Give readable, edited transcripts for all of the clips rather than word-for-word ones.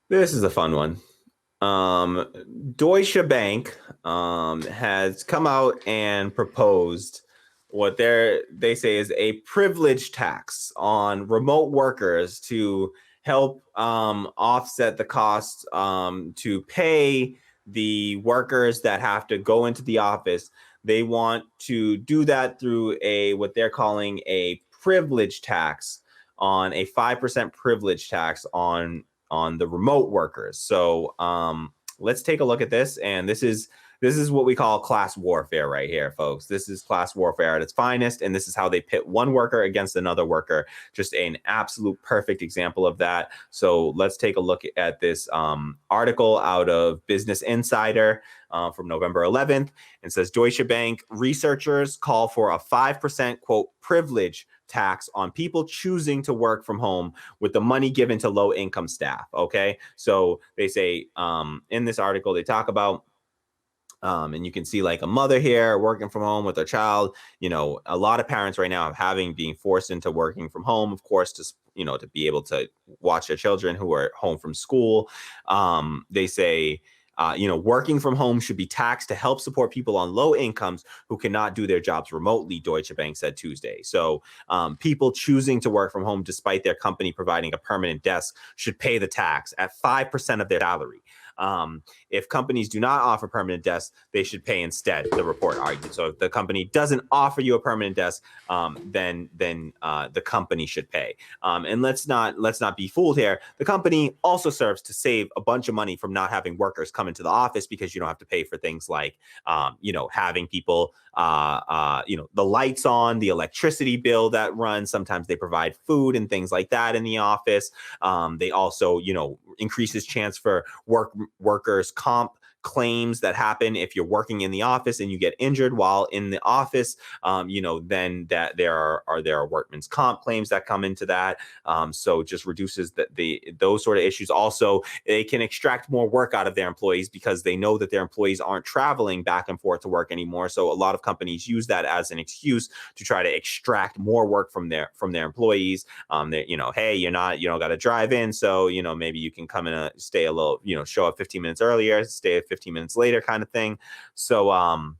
This is a fun one. Um, Deutsche Bank has come out and proposed what they say is a privilege tax on remote workers to help offset the cost to pay the workers that have to go into the office. They want to do that through a what they're calling a privilege tax on a 5% privilege tax on the remote workers. So let's take a look at this. And this is what we call class warfare right here, folks. This is class warfare at its finest, and this is how they pit one worker against another worker. Just an absolute perfect example of that. So let's take a look at this article out of Business Insider from November 11th. It says Deutsche Bank researchers call for a 5% quote privilege tax on people choosing to work from home with the money given to low income staff. Okay. So they say in this article, they talk about and you can see like a mother here working from home with her child. A lot of parents right now having being forced into working from home, of course, to be able to watch their children who are home from school. They say working from home should be taxed to help support people on low incomes who cannot do their jobs remotely, Deutsche Bank said Tuesday. So people choosing to work from home despite their company providing a permanent desk should pay the tax at 5% of their salary. If companies do not offer permanent desks, they should pay instead, the report argued. So if the company doesn't offer you a permanent desk, then the company should pay. And let's not be fooled here. The company also serves to save a bunch of money from not having workers come into the office because you don't have to pay for things like having people the lights on, the electricity bill that runs. Sometimes they provide food and things like that in the office. They also increases chance for workers comp claims that happen if you're working in the office and you get injured while in the office. Then that there are workman's comp claims that come into that. So just reduces those sort of issues. Also, they can extract more work out of their employees because they know that their employees aren't traveling back and forth to work anymore. So a lot of companies use that as an excuse to try to extract more work from their employees. Hey, you don't got to drive in, so maybe you can come in and stay a little, show up 15 minutes earlier, stay 15 minutes later, kind of thing. So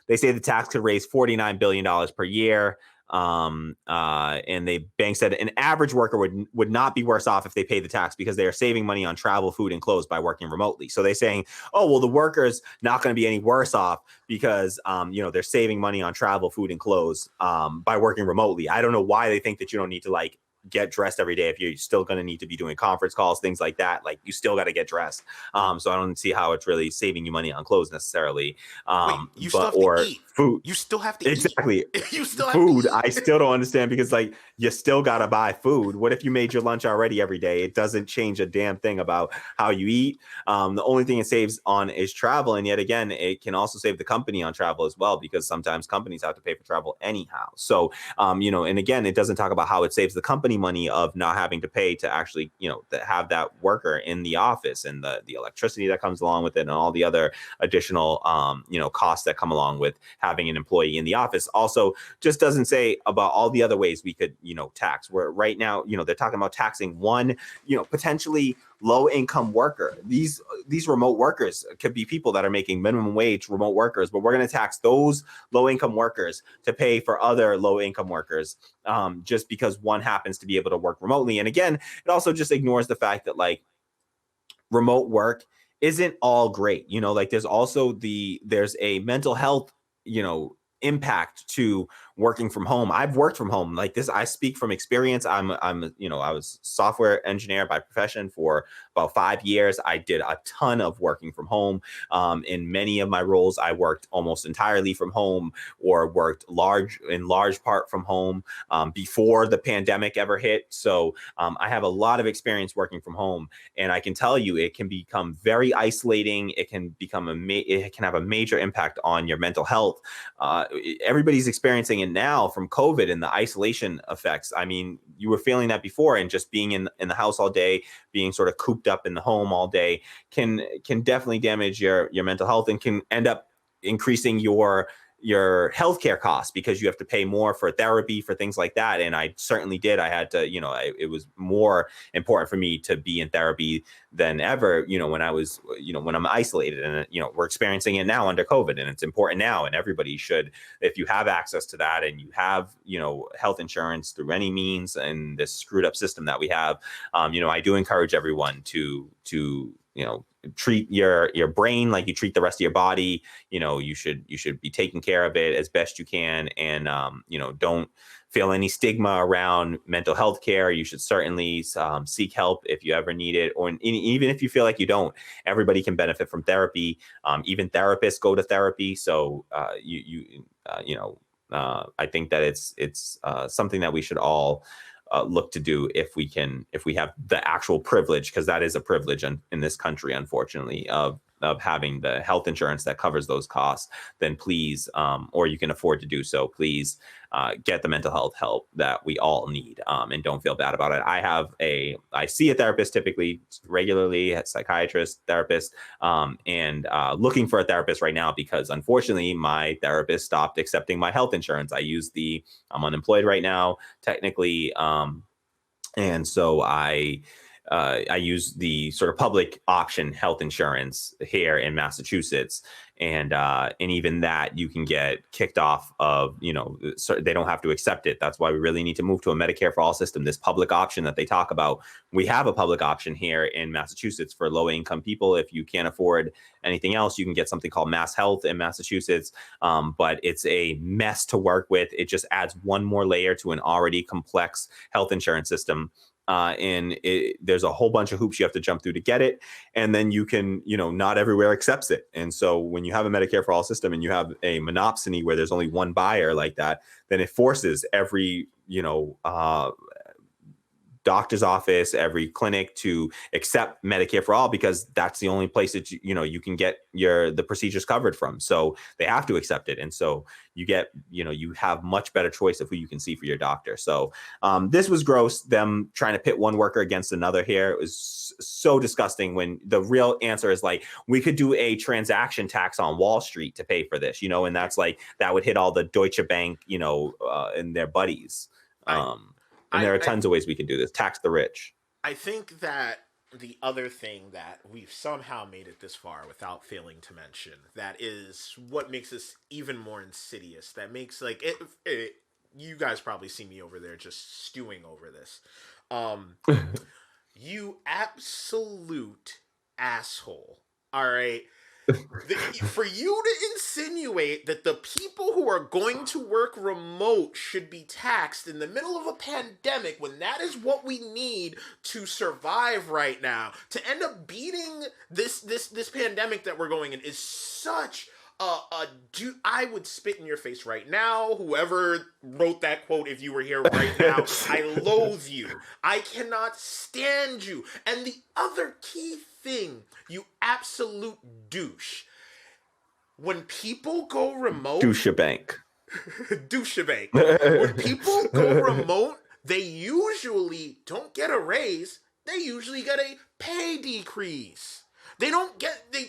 they say the tax could raise $49 billion per year. And the bank said an average worker would not be worse off if they pay the tax because they are saving money on travel, food, and clothes by working remotely. So they're saying, oh, well, the worker's not going to be any worse off because, they're saving money on travel, food, and clothes by working remotely. I don't know why they think that you don't need to get dressed every day if you're still going to need to be doing conference calls, things like that. Like you still got to get dressed. So I don't see how it's really saving you money on clothes necessarily. Wait, you still have to eat. Food. You still have to Exactly. eat. You still have food. to eat. I still don't understand because you still got to buy food. What if you made your lunch already every day? It doesn't change a damn thing about how you eat. The only thing it saves on is travel. And yet again, it can also save the company on travel as well, because sometimes companies have to pay for travel anyhow. So, and again, it doesn't talk about how it saves the company money of not having to pay to actually, to have that worker in the office and the electricity that comes along with it and all the other additional, costs that come along with having an employee in the office. Also, just doesn't say about all the other ways we could, tax. Where right now, they're talking about taxing one, potentially low income worker. These remote workers could be people that are making minimum wage remote workers, but we're going to tax those low income workers to pay for other low income workers just because one happens to be able to work remotely. And again, it also just ignores the fact that remote work isn't all great. There's a mental health, impact to working from home. I've worked from home like this. I speak from experience. I was software engineer by profession for about 5 years. I did a ton of working from home. In many of my roles, I worked almost entirely from home or worked large part from home before the pandemic ever hit. So I have a lot of experience working from home, and I can tell you it can become very isolating. It can become it can have a major impact on your mental health. Everybody's experiencing it now from COVID and the isolation effects. I mean, you were feeling that before, and just being in the house all day, being sort of cooped up in the home all day can definitely damage your mental health and can end up increasing your your healthcare costs because you have to pay more for therapy, for things like that. And I certainly did. I had to, it was more important for me to be in therapy than ever, when I was, when I'm isolated. And, we're experiencing it now under COVID, and it's important now. And everybody should, if you have access to that and you have, health insurance through any means in this screwed up system that we have, I do encourage everyone to treat your brain like you treat the rest of your body. You should be taking care of it as best you can, and don't feel any stigma around mental health care. You should certainly seek help if you ever need it, or even if you feel like you don't. Everybody can benefit from therapy. Even therapists go to therapy. So I think that it's something that we should all look to do if we have the actual privilege, because that is a privilege in this country, unfortunately, of having the health insurance that covers those costs. Then please, or you can afford to do so, please get the mental health help that we all need, and don't feel bad about it. I see a therapist typically regularly, a psychiatrist, therapist, and looking for a therapist right now because unfortunately my therapist stopped accepting my health insurance. I'm unemployed right now, technically. And so I use the sort of public option health insurance here in Massachusetts, and even that you can get kicked off of. So they don't have to accept it. That's why we really need to move to a Medicare for all system. This public option that they talk about, we have a public option here in Massachusetts for low income people. If you can't afford anything else, you can get something called Mass Health in Massachusetts, but it's a mess to work with. It just adds one more layer to an already complex health insurance system. There's a whole bunch of hoops you have to jump through to get it. And then you can, not everywhere accepts it. And so when you have a Medicare for all system and you have a monopsony where there's only one buyer like that, then it forces every, doctor's office, every clinic to accept Medicare for all, because that's the only place that you can get the procedures covered from. So they have to accept it, and so you have much better choice of who you can see for your doctor. So this was gross. Them trying to pit one worker against another here, it was so disgusting. When the real answer is like, we could do a transaction tax on Wall Street to pay for this, and that's like that would hit all the Deutsche Bank, and their buddies. And there are tons of ways we can do this. Tax the rich. I think that the other thing that we've somehow made it this far without failing to mention, that is what makes this even more insidious. That makes you guys probably see me over there just stewing over this. You absolute asshole. All right. For you to insinuate that the people who are going to work remote should be taxed in the middle of a pandemic, when that is what we need to survive right now, to end up beating this pandemic that we're going in, is such I would spit in your face right now. Whoever wrote that quote, if you were here right now, I loathe you. I cannot stand you. And the other key thing, you absolute douche. When people go remote... Douche-a-bank. Douche-a-bank. When people go remote, they usually don't get a raise. They usually get a pay decrease. They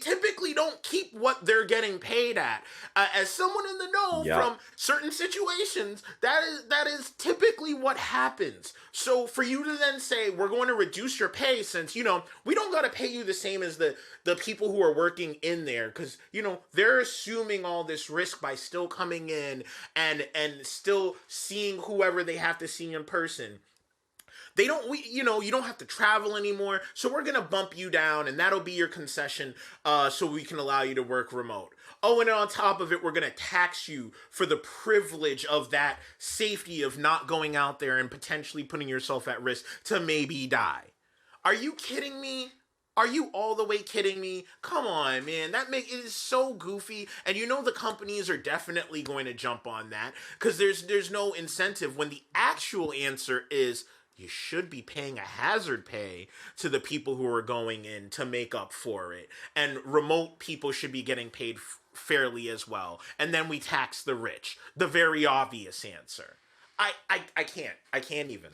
typically don't keep what they're getting paid at. As someone in the know from certain situations, that is typically what happens. So for you to then say, we're going to reduce your pay, since, we don't got to pay you the same as the people who are working in there, because, they're assuming all this risk by still coming in and still seeing whoever they have to see in person. You don't have to travel anymore, so we're going to bump you down, and that'll be your concession, so we can allow you to work remote. Oh, and on top of it, we're going to tax you for the privilege of that safety of not going out there and potentially putting yourself at risk to maybe die. Are you kidding me? Are you all the way kidding me? Come on, man. It is so goofy. And the companies are definitely going to jump on that, because there's no incentive, when the actual answer is, you should be paying a hazard pay to the people who are going in to make up for it. And remote people should be getting paid fairly as well. And then we tax the rich. The very obvious answer. I can't even.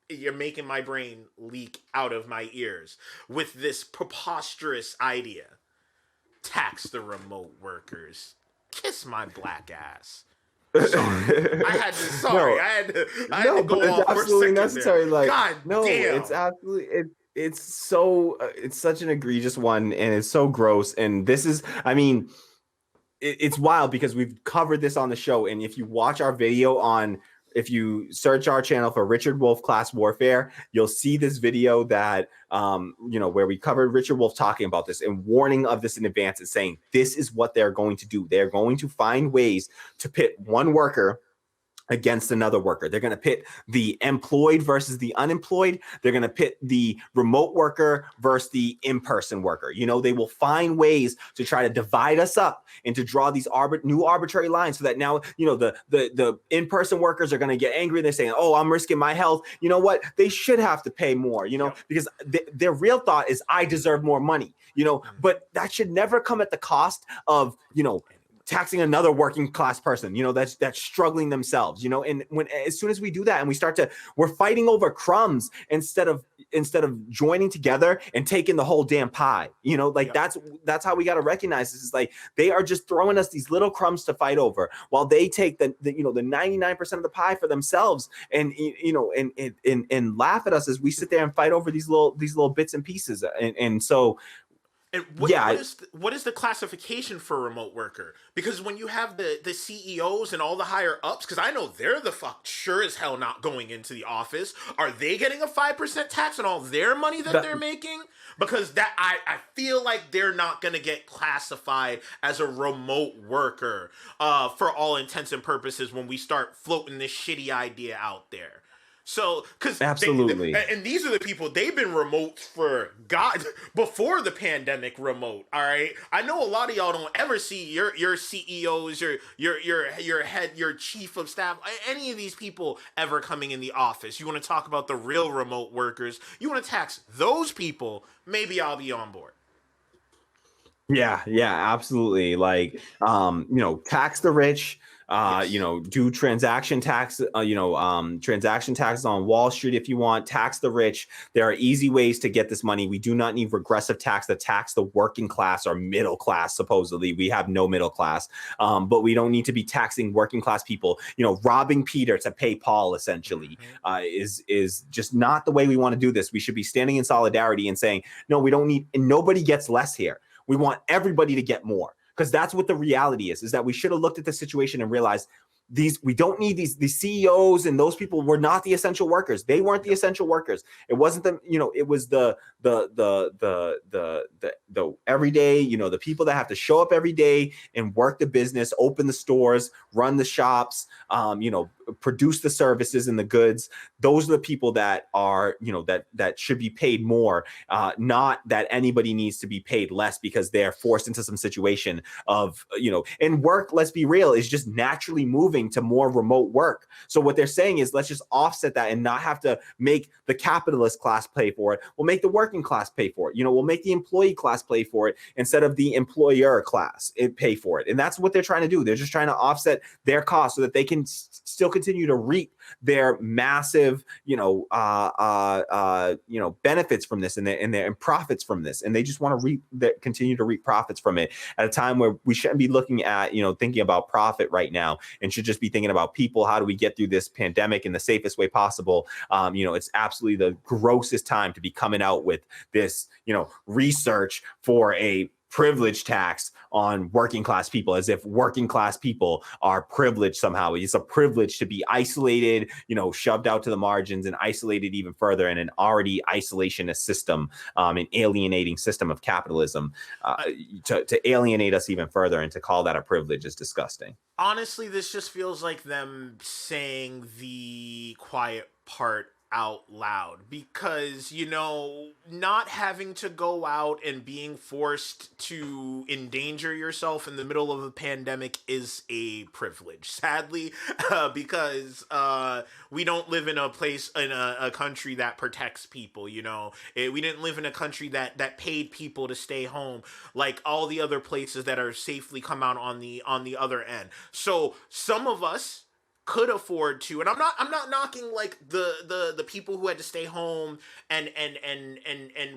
You're making my brain leak out of my ears with this preposterous idea. Tax the remote workers. kiss my black ass. Sorry, I had to. Sorry, No, I had to no, but go it's off for a absolutely second there. necessary. Like, God no, it's damn. absolutely it's so it's such an egregious one, and it's so gross. And this is, I mean, it's wild because we've covered this on the show. And if you watch our video on, if you search our channel for Richard Wolf Class Warfare, you'll see this video that, where we covered Richard Wolf talking about this and warning of this in advance and saying, this is what they're going to do. They're going to find ways to pit one worker against another worker. They're going to pit the employed versus the unemployed. They're going to pit the remote worker versus the in-person worker. They will find ways to try to divide us up and to draw these new arbitrary lines so that now, the in-person workers are going to get angry. They're saying, oh, I'm risking my health. You know what? They should have to pay more, because their real thought is I deserve more money, but that should never come at the cost of, taxing another working class person, that's struggling themselves, and as soon as we do that and we're fighting over crumbs instead of joining together and taking the whole damn pie, that's how we got to recognize this. Is like they are just throwing us these little crumbs to fight over while they take the 99% of the pie for themselves, and and laugh at us as we sit there and fight over these little bits and pieces, and so. And Yeah, what is the classification for a remote worker? Because when you have the CEOs and all the higher ups, because I know they're the fuck sure as hell not going into the office. Are they getting a 5% tax on all their money that they're making? Because that I feel like they're not gonna get classified as a remote worker for all intents and purposes when we start floating this shitty idea out there. So, because absolutely. And these are the people, they've been remote for God before the pandemic remote. All right, I know a lot of y'all don't ever see your CEOs, your head, your chief of staff, any of these people ever coming in the office. You want to talk about the real remote workers? You want to tax those people? Maybe I'll be on board. Yeah, absolutely. Like, tax the rich, Yes. do transaction tax, transaction taxes on Wall Street if you want, tax the rich. There are easy ways to get this money. We do not need regressive tax that tax the working class or middle class. Supposedly, we have no middle class, but we don't need to be taxing working class people. Robbing Peter to pay Paul essentially is just not the way we want to do this. We should be standing in solidarity and saying, no, we don't need, and nobody gets less here. We want everybody to get more, because that's what the reality is that we should have looked at the situation and realized we don't need these CEOs and those people were not the essential workers. They weren't the essential workers. It wasn't them, it was the everyday, the people that have to show up every day and work the business, open the stores, run the shops, produce the services and the goods. Those are the people that are, that should be paid more, not that anybody needs to be paid less because they're forced into some situation of, and work, let's be real, is just naturally moving to more remote work. So what they're saying is, let's just offset that and not have to make the capitalist class pay for it. We'll make the working class pay for it. We'll make the employee class pay for it instead of the employer class pay for it. And that's what they're trying to do. They're just trying to offset their costs so that they can still continue to reap their massive, benefits from this and profits from this. And they just want to continue to reap profits from it at a time where we shouldn't be looking at, thinking about profit right now, and should just be thinking about people. How do we get through this pandemic in the safest way possible? It's absolutely the grossest time to be coming out with this, research for a privilege tax on working class people, as if working class people are privileged somehow. It's a privilege to be isolated, shoved out to the margins and isolated even further in an already isolationist system, an alienating system of capitalism. To alienate us even further and to call that a privilege is disgusting. Honestly, this just feels like them saying the quiet part out loud, because not having to go out and being forced to endanger yourself in the middle of a pandemic is a privilege, sadly. Because we don't live in a place, in a country that protects people. We didn't live in a country that paid people to stay home, like all the other places that are safely come out on the other end. So some of us could afford to, and I'm not knocking like the people who had to stay home and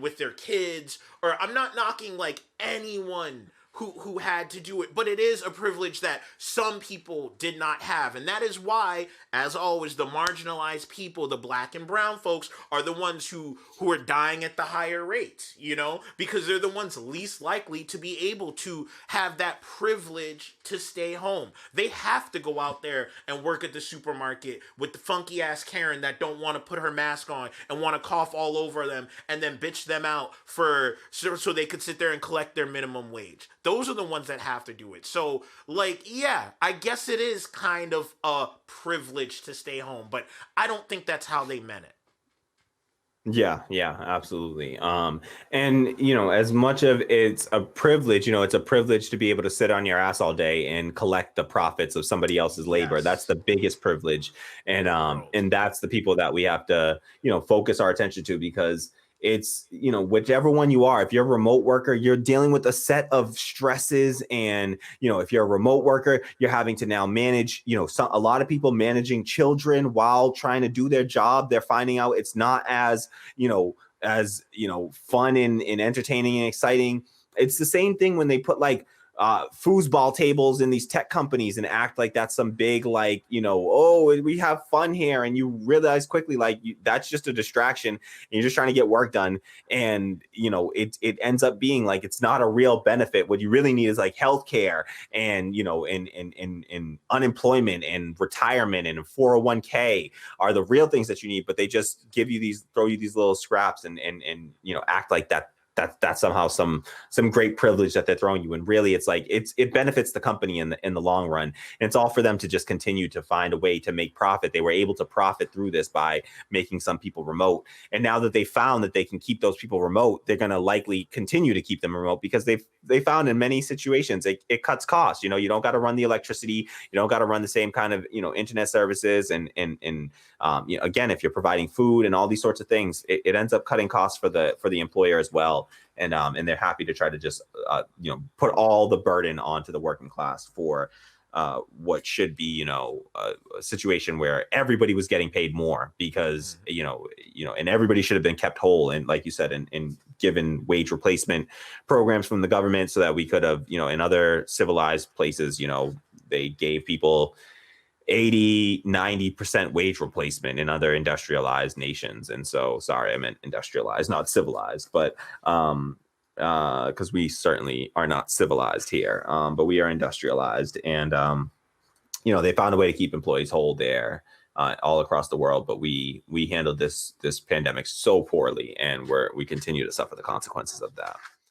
with their kids, or I'm not knocking like anyone who had to do it, but it is a privilege that some people did not have. And that is why, as always, the marginalized people, the black and brown folks, are the ones who are dying at the higher rate, you know, because they're the ones least likely to be able to have that privilege to stay home. They have to go out there and work at the supermarket with the funky ass Karen that don't want to put her mask on and want to cough all over them and then bitch them out for so they could sit there and collect their minimum wage. Those are the ones that have to do it. So, like, yeah, I guess it is kind of a privilege to stay home, but I don't think that's how they meant it. Yeah, absolutely. And you know, as much of it's a privilege, you know, it's a privilege to be able to sit on your ass all day and collect the profits of somebody else's labor. That's Yes, the biggest privilege. bro. And that's the people that we have to, you know, focus our attention to, because it's, you know, whichever one you are, if you're a remote worker, you're dealing with a set of stresses. And you know, if you're a remote worker, you're having to now manage, you know, a lot of people managing children while trying to do their job. They're finding out it's not as, you know, as, you know, fun and entertaining and exciting. It's the same thing when they put like foosball tables in these tech companies and act like that's some big, like, you know, oh, we have fun here, and you realize quickly like that's just a distraction, and you're just trying to get work done. And you know, it ends up being like it's not a real benefit. What you really need is like healthcare and, you know, and unemployment and retirement and 401k are the real things that you need. But they just throw you these little scraps and you know, act like that's somehow some great privilege that they're throwing you. And really, it's like it benefits the company in the long run. And it's all for them to just continue to find a way to make profit. They were able to profit through this by making some people remote. And now that they found that they can keep those people remote, they're going to likely continue to keep them remote, because they found in many situations it cuts costs. You know, you don't got to run the electricity, you don't got to run the same kind of, you know, internet services, and you know, again, if you're providing food and all these sorts of things, it ends up cutting costs for the employer as well. And they're happy to try to just you know, put all the burden onto the working class for what should be, you know, a situation where everybody was getting paid more, because you know, and everybody should have been kept whole, and like you said, and given wage replacement programs from the government, so that we could have, you know, in other civilized places, you know, they gave people 80-90% wage replacement in other industrialized nations. And so, sorry, I meant industrialized, not civilized, but because we certainly are not civilized here, but we are industrialized. And you know, they found a way to keep employees whole there, all across the world. But we handled this pandemic so poorly, and we continue to suffer the consequences of that.